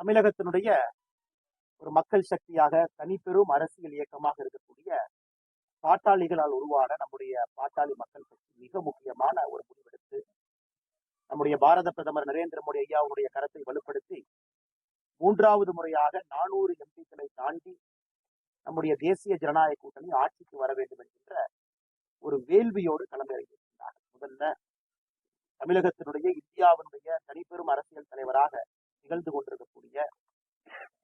தமிழகத்தினுடைய ஒரு மக்கள் சக்தியாக தனிப்பெரும் அரசியல் இயக்கமாக இருக்கக்கூடிய பாட்டாளிகளால் உருவான நம்முடைய பாட்டாளி மக்கள் கட்சி மிக முக்கியமான ஒரு முடிவெடுத்து நம்முடைய பாரத பிரதமர் நரேந்திர மோடி ஐயாவுடைய கரத்தை வலுப்படுத்தி 3வது முறையாக 400 எம்பிக்களை தாண்டி நம்முடைய தேசிய ஜனநாயக கூட்டணி ஆட்சிக்கு வர வேண்டும் என்கின்ற ஒரு வேள்வியோடு களமிறங்கியிருக்கிறார். முதல்ல தமிழகத்தினுடைய இந்தியாவினுடைய தனிப்பெரும் அரசியல் தலைவராக திகழ்ந்து கொண்டிருக்கக்கூடிய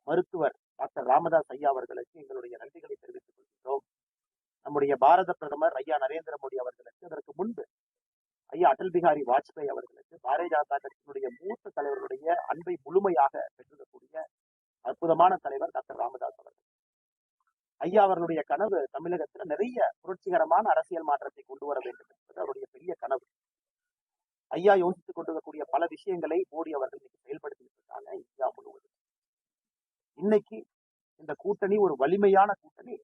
மருத்துவர் டாக்டர் ராமதாஸ் ஐயா அவர்களுக்கு எங்களுடைய நன்றிகளை தெரிவித்துக் கொள்கின்றோம். நம்முடைய பாரத பிரதமர் ஐயா நரேந்திர மோடி அவர்களுக்கு, அதற்கு முன்பு ஐயா அடல் பிகாரி வாஜ்பாய் அவர்களுக்கு, பாரதிய ஜனதா கட்சியினுடைய மூத்த தலைவர்களுடைய அன்பை முழுமையாக பெற்றிருக்கக்கூடிய அற்புதமான தலைவர் டாக்டர் ராமதாஸ் அவர்கள். ஐயா அவர்களுடைய கனவு தமிழகத்துல நிறைய புரட்சிகரமான அரசியல் மாற்றத்தை கொண்டு வர வேண்டும் என்பது அவருடைய பெரிய கனவு. ஐயா யோசித்துக் கொண்டிருக்கக்கூடிய பல விஷயங்களை மோடி அவர்கள் இன்னைக்கு செயல்படுத்திட்டு இருக்காங்க இந்தியா முழுவதும். இன்னைக்கு இந்த கூட்டணி ஒரு வலிமையான கூட்டணி.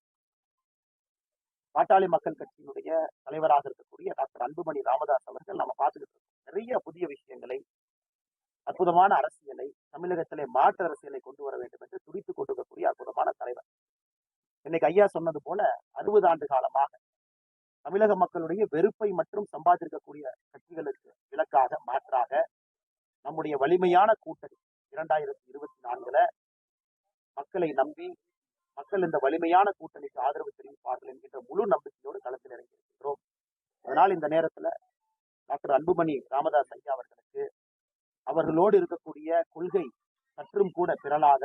பாட்டாளி மக்கள் கட்சியினுடைய தலைவராக இருக்கக்கூடிய டாக்டர் அன்புமணி ராமதாஸ் அவர்கள் நம்ம பார்த்துக்கிட்டு இருக்கோம். நிறைய புதிய விஷயங்களை, அற்புதமான அரசியலை, தமிழகத்திலே மாற்று அரசியலை கொண்டு வர வேண்டும் என்று துடித்துக் கொண்டிருக்கக்கூடிய அற்புதமான தலைவர். இன்னைக்கு ஐயா சொன்னது போல 60 ஆண்டு காலமாக தமிழக மக்களுடைய வெறுப்பை மற்றும் சம்பாதிக்கக்கூடிய கட்சிகளுக்கு விலக்காக மாற்றாக நம்முடைய வலிமையான கூட்டணி 2024 மக்களை நம்பி மக்கள் இந்த வலிமையான கூட்டணிக்கு ஆதரவு தெரிவிப்பார்கள் என்கின்ற முழு நம்பிக்கையோடு களத்தில் இறங்கியிருக்கிறோம். அதனால் இந்த நேரத்துல டாக்டர் அன்புமணி ராமதாஸ் ஐயா அவர்களுக்கு, அவர்களோடு இருக்கக்கூடிய கொள்கை சற்றும் கூட பிறலாத,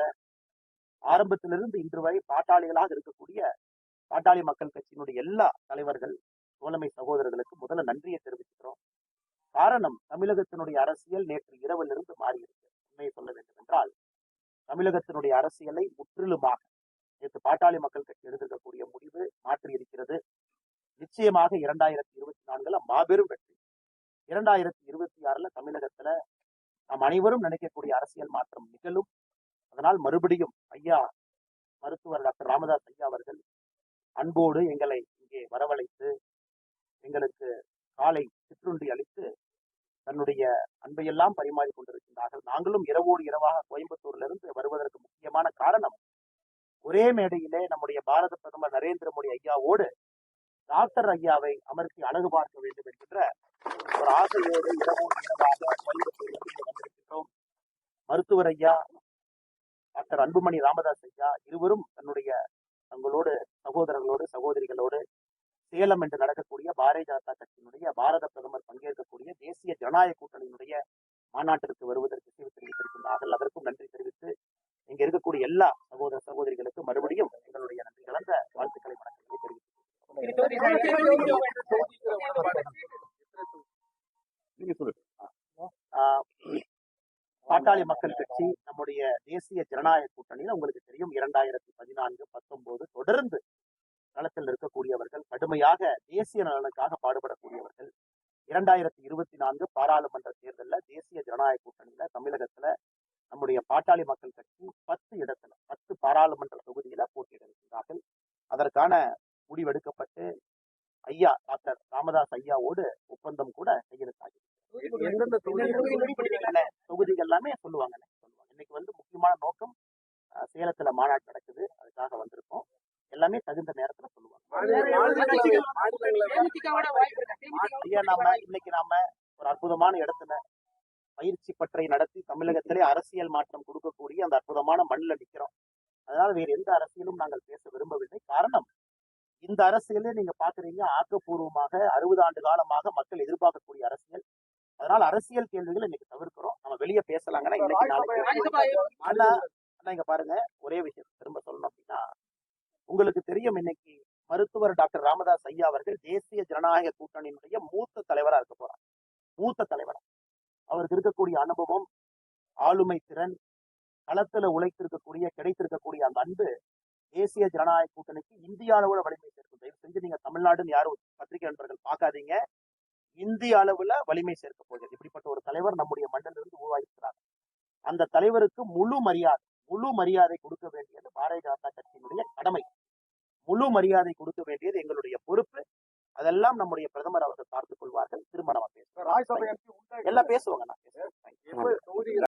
ஆரம்பத்திலிருந்து இன்று வரை பாட்டாளிகளாக இருக்கக்கூடிய பாட்டாளி மக்கள் கட்சியினுடைய எல்லா தலைவர்கள், தோழமை சகோதரர்களுக்கு முதல்ல நன்றியை தெரிவிக்கிறோம். காரணம், தமிழகத்தினுடைய அரசியல் நேற்று இரவிலிருந்து மாறியிருக்கு. உண்மையை சொல்ல வேண்டும் என்றால், தமிழகத்தினுடைய அரசியலை முற்றிலுமாக நேற்று பாட்டாளி மக்கள் கட்சி எடுத்திருக்கக்கூடிய முடிவு மாற்றி இருக்கிறது. நிச்சயமாக 2024 மாபெரும் வெற்றி. 2026 தமிழகத்துல நாம் அனைவரும் நினைக்கக்கூடிய அரசியல் மாற்றம் நிகழும். அதனால் மறுபடியும் ஐயா மருத்துவர் டாக்டர் ராமதாஸ் ஐயா அவர்கள் அன்போடு எங்களை இங்கே வரவழைத்து எங்களுக்கு காலை சிற்றுண்டி அளித்து தன்னுடைய அன்பையெல்லாம் பரிமாறிக் கொண்டிருக்கின்றார்கள். நாங்களும் இரவோடு இரவாக கோயம்புத்தூர்ல இருந்து வருவதற்கு முக்கியமான காரணம், ஒரே மேடையிலே நம்முடைய பாரத பிரதமர் நரேந்திர மோடி ஐயாவோடு டாக்டர் ஐயாவை அமர்த்தி அழகு பார்க்க வேண்டும் என்கின்ற ஒரு ஆசையோடு இரவோடு இரவாக கோயம்புத்தூரிலிருந்து வந்திருக்கின்றோம். மருத்துவர் ஐயா டாக்டர் அன்புமணி ராமதாஸ் ஐயா இருவரும் தங்களோடு சகோதரர்களோடு சகோதரிகளோடு சேலம் என்று நடக்கக்கூடிய பாரதிய ஜனதா கட்சியினுடைய பாரத பிரதமர் பங்கேற்கக்கூடிய தேசிய ஜனநாயக கூட்டணியினுடைய மாநாட்டிற்கு வருவதற்கு தெரிவித்திருக்கின்றார்கள். அதற்கும் நன்றி தெரிவித்து இங்க இருக்கக்கூடிய எல்லா சகோதர சகோதரிகளுக்கு மறுபடியும் எங்களுடைய நன்றி கலந்த வாழ்த்துக்களை வணக்கங்களை தெரிவித்து பாட்டாளி மக்கள் கட்சி நம்முடைய தேசிய ஜனநாயக கூட்டணியில் உங்களுக்கு தெரியும் 2014, 19 தொடர்ந்து களத்தில் இருக்கக்கூடியவர்கள், கடுமையாக தேசிய நலனுக்காக பாடுபடக்கூடியவர்கள். 2024 பாராளுமன்ற தேர்தலில் தேசிய ஜனநாயக கூட்டணியில தமிழகத்துல நம்முடைய பாட்டாளி மக்கள் கட்சி 10 பாராளுமன்ற தொகுதியில போட்டியிட இருக்கிறார்கள். அதற்கான முடிவெடுக்கப்பட்டு ஐயா டாக்டர் ராமதாஸ் ஐயாவோடு ஒப்பந்தம் கூட கையெழுத்தாகிறது. தொகுதிகள் எல்லாமே சொல்லுவாங்க. இன்னைக்கு முக்கியமான நோக்கம் சேலத்துல மாநாடு நடக்குது, அதுக்காக வந்திருக்கோம். எல்லாமே தகுந்த நேரத்துல சொல்லுவாங்க. ஐயா இன்னைக்கு நாம ஒரு அற்புதமான இடத்துல பயிற்சி பற்றை நடத்தி தமிழகத்திலே அரசியல் மாற்றம் கொடுக்கக்கூடிய அந்த அற்புதமான மண்ணில் நிற்கிறோம். அதனால வேறு எந்த அரசியலும் நாங்கள் பேச விரும்பவில்லை. காரணம், இந்த அரசியலே நீங்க பாக்குறீங்க, ஆக்கப்பூர்வமாக 60 ஆண்டு காலமாக மக்கள் எதிர்பார்க்கக்கூடிய அரசியல். அதனால அரசியல் கேள்விகள் இன்னைக்கு தவிர்க்கிறோம். நம்ம வெளியே பேசலாங்கன்னா இங்க பாருங்க, ஒரே விஷயம் திரும்ப சொல்லணும் அப்படின்னா, உங்களுக்கு தெரியும், இன்னைக்கு மருத்துவர் டாக்டர் ராமதாஸ் ஐயா அவர்கள் தேசிய ஜனநாயக கூட்டணியினுடைய மூத்த தலைவரா இருக்க போறார். மூத்த தலைவரா அவருக்கு இருக்கக்கூடிய அனுபவம், ஆளுமை திறன், களத்துல கிடைத்திருக்கக்கூடிய அந்த அன்பு தேசிய ஜனநாயக கூட்டணிக்கு இந்திய அளவுல வலிமை சேர்க்கும். தயவு செஞ்சு நீங்க தமிழ்நாடுன்னு யாரும் பத்திரிகை நண்பர்கள் பார்க்காதீங்க. இந்திய அளவுல வலிமை சேர்க்க போகிறது. இப்படிப்பட்ட ஒரு தலைவர் நம்முடைய மண்ணிலிருந்து உருவாகியிருக்கிறார். அந்த தலைவருக்கு முழு மரியாதை கொடுக்க வேண்டியது பாரதிய ஜனதா கட்சியினுடைய கடமை. முழு மரியாதை கொடுக்க வேண்டியது எங்களுடைய பொறுப்பு. அதெல்லாம் நம்முடைய பிரதமர் அவர்கள் பார்த்துக் கொள்வார்கள். திரும்ப நம்ம பேசுவோம். எல்லாம் பேசுவாங்க.